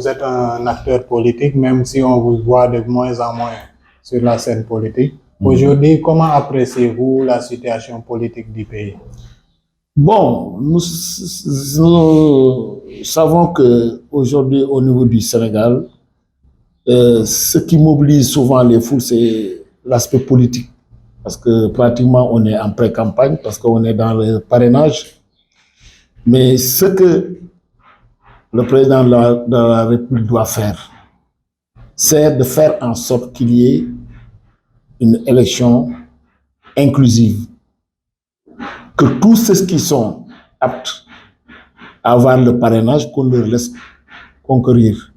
êtes un acteur politique, même si on vous voit de moins en moins sur la scène politique. Aujourd'hui, comment appréciez-vous la situation politique du pays? Bon, nous savons qu'aujourd'hui, au niveau du Sénégal, ce qui mobilise souvent les foules, c'est l'aspect politique. Parce que pratiquement, on est en pré-campagne, parce qu'on est dans le parrainage. Mais ce que le président de la République doit faire, c'est de faire en sorte qu'il y ait une élection inclusive. Que tous ceux qui sont aptes à avoir le parrainage, qu'on leur laisse concourir.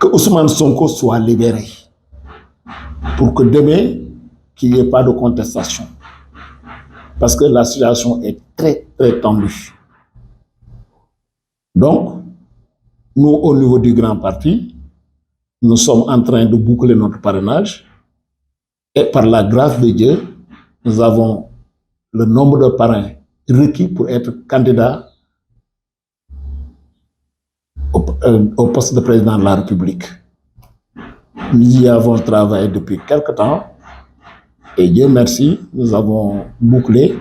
Que Ousmane Sonko soit libéré. Pour que demain, qu'il n'y ait pas de contestation. Parce que la situation est très, très tendue. Donc, nous, au niveau du grand parti, nous sommes en train de boucler notre parrainage. Et par la grâce de Dieu, nous avons le nombre de parrains requis pour être candidat au poste de président de la République. Nous y avons travaillé depuis quelque temps et Dieu merci, nous avons bouclé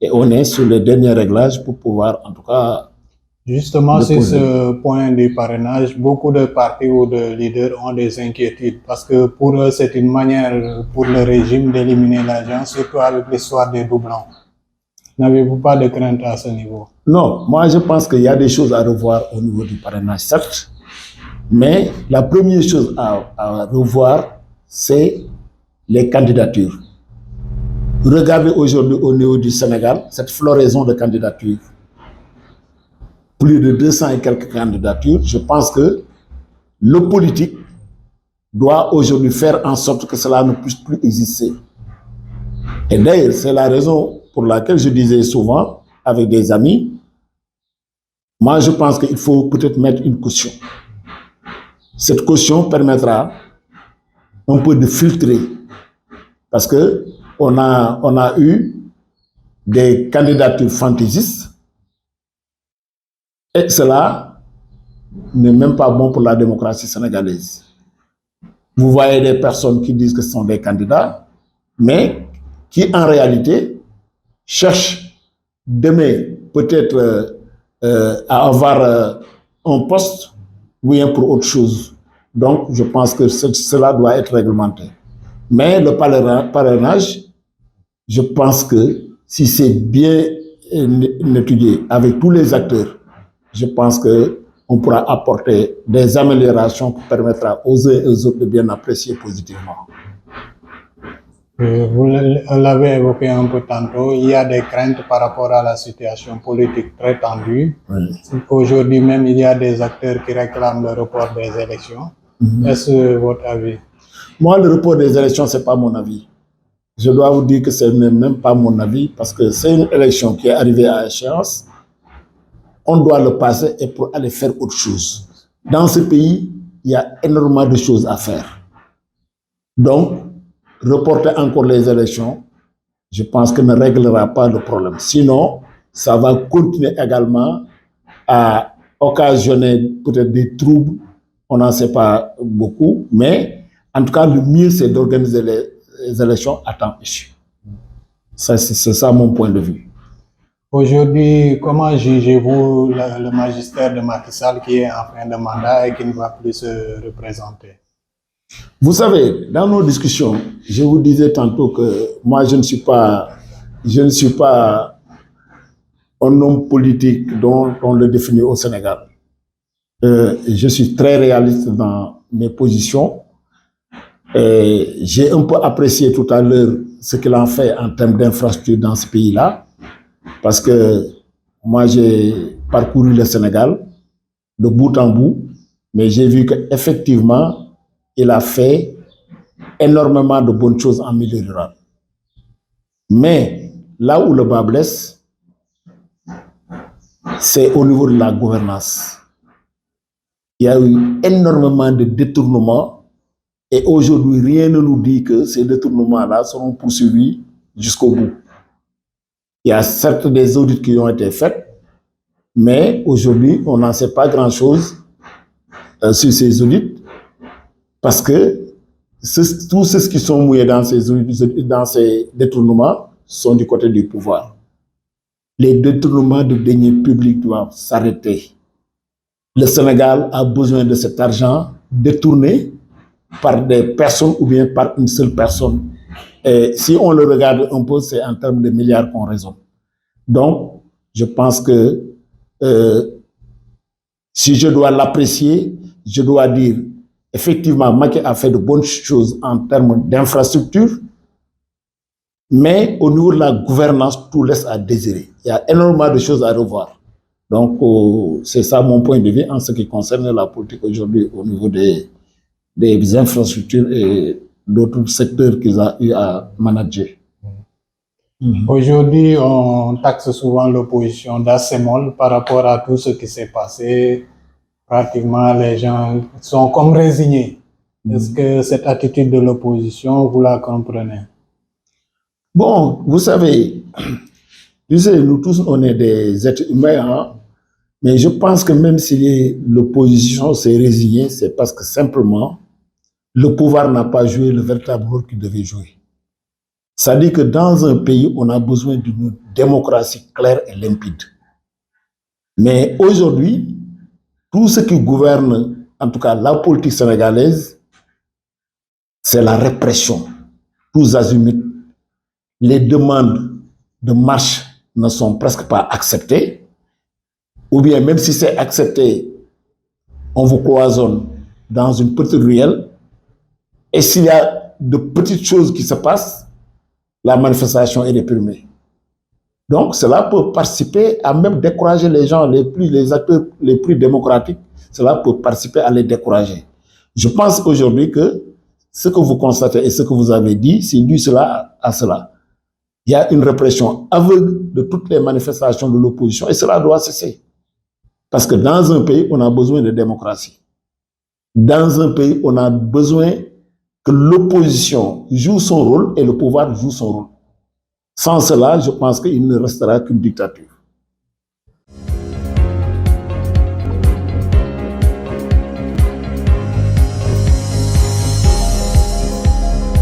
et on est sur les derniers réglages pour pouvoir en tout cas... Justement, sur ce point du parrainage, beaucoup de partis ou de leaders ont des inquiétudes parce que pour eux, c'est une manière pour le régime d'éliminer l'agent, surtout avec l'histoire des doublons. N'avez-vous pas de crainte à ce niveau? Non, moi je pense qu'il y a des choses à revoir au niveau du parrainage, certes, mais la première chose à revoir, c'est les candidatures. Regardez aujourd'hui au niveau du Sénégal, cette floraison de candidatures. Plus de 200 et quelques candidatures. Je pense que le politique doit aujourd'hui faire en sorte que cela ne puisse plus exister. Et d'ailleurs, c'est la raison pour laquelle je disais souvent avec des amis, moi je pense qu'il faut peut-être mettre une caution. Cette caution permettra un peu de filtrer. Parce que on a eu des candidatures fantaisistes et cela n'est même pas bon pour la démocratie sénégalaise. Vous voyez des personnes qui disent que ce sont des candidats, mais qui en réalité cherchent demain peut-être à avoir un poste ou bien pour autre chose. Donc je pense que cela doit être réglementé. Mais le parrainage, je pense que si c'est bien étudié avec tous les acteurs, je pense qu'on pourra apporter des améliorations qui permettra aux uns et aux autres de bien apprécier positivement. Vous l'avez évoqué un peu tantôt, il y a des craintes par rapport à la situation politique très tendue. Oui. Aujourd'hui même, il y a des acteurs qui réclament le report des élections. Est-ce votre avis? Moi, le report des élections, ce n'est pas mon avis. Je dois vous dire que ce n'est même pas mon avis parce que c'est une élection qui est arrivée à échéance. On doit le passer et pour aller faire autre chose. Dans ce pays, il y a énormément de choses à faire. Donc, reporter encore les élections, je pense que ne réglera pas le problème. Sinon, ça va continuer également à occasionner peut-être des troubles. On n'en sait pas beaucoup, mais en tout cas, le mieux, c'est d'organiser les élections à temps échu. C'est ça mon point de vue. Aujourd'hui, comment jugez-vous le magistère de Macky Sall qui est en fin de mandat et qui ne va plus se représenter? Vous savez, dans nos discussions, je vous disais tantôt que moi, je ne suis pas un homme politique dont on le définit au Sénégal. Je suis très réaliste dans mes positions. J'ai un peu apprécié tout à l'heure ce qu'il en fait en termes d'infrastructures dans ce pays-là. Parce que moi, j'ai parcouru le Sénégal de bout en bout, mais j'ai vu qu'effectivement, il a fait énormément de bonnes choses en milieu rural. Mais là où le bas blesse, c'est au niveau de la gouvernance. Il y a eu énormément de détournements et aujourd'hui, rien ne nous dit que ces détournements-là seront poursuivis jusqu'au bout. Il y a certes des audits qui ont été faits, mais aujourd'hui, on n'en sait pas grand-chose sur ces audits, parce que tous ceux qui sont mouillés dans ces détournements sont du côté du pouvoir. Les détournements de deniers publics doivent s'arrêter. Le Sénégal a besoin de cet argent détourné par des personnes ou bien par une seule personne. Et si on le regarde un peu, c'est en termes de milliards qu'on raisonne. Donc, je pense que si je dois l'apprécier, je dois dire, effectivement, Macky a fait de bonnes choses en termes d'infrastructure, mais au niveau de la gouvernance, tout laisse à désirer. Il y a énormément de choses à revoir. Donc, c'est ça mon point de vue en ce qui concerne la politique aujourd'hui au niveau des infrastructures et d'autres secteurs qu'ils ont eu à manager. Aujourd'hui, on taxe souvent l'opposition d'assez molle par rapport à tout ce qui s'est passé. Pratiquement, les gens sont comme résignés. Est-ce que cette attitude de l'opposition, vous la comprenez? Bon, vous savez, nous tous, on est des êtres humains, hein? Mais je pense que même si l'opposition s'est résignée, c'est parce que simplement, le pouvoir n'a pas joué le véritable rôle qu'il devait jouer. Ça dit que dans un pays, on a besoin d'une démocratie claire et limpide. Mais aujourd'hui, tout ce qui gouverne, en tout cas la politique sénégalaise, c'est la répression. Tous azimuts. Les demandes de marche ne sont presque pas acceptées. Ou bien même si c'est accepté, on vous cloisonne dans une petite ruelle. Et s'il y a de petites choses qui se passent, la manifestation est réprimée. Donc, cela peut participer à même décourager les gens, les acteurs les plus démocratiques. Cela peut participer à les décourager. Je pense aujourd'hui que ce que vous constatez et ce que vous avez dit, c'est dû à cela. Il y a une répression aveugle de toutes les manifestations de l'opposition et cela doit cesser. Parce que dans un pays, on a besoin de démocratie. Dans un pays, on a besoin que l'opposition joue son rôle et le pouvoir joue son rôle. Sans cela, je pense qu'il ne restera qu'une dictature.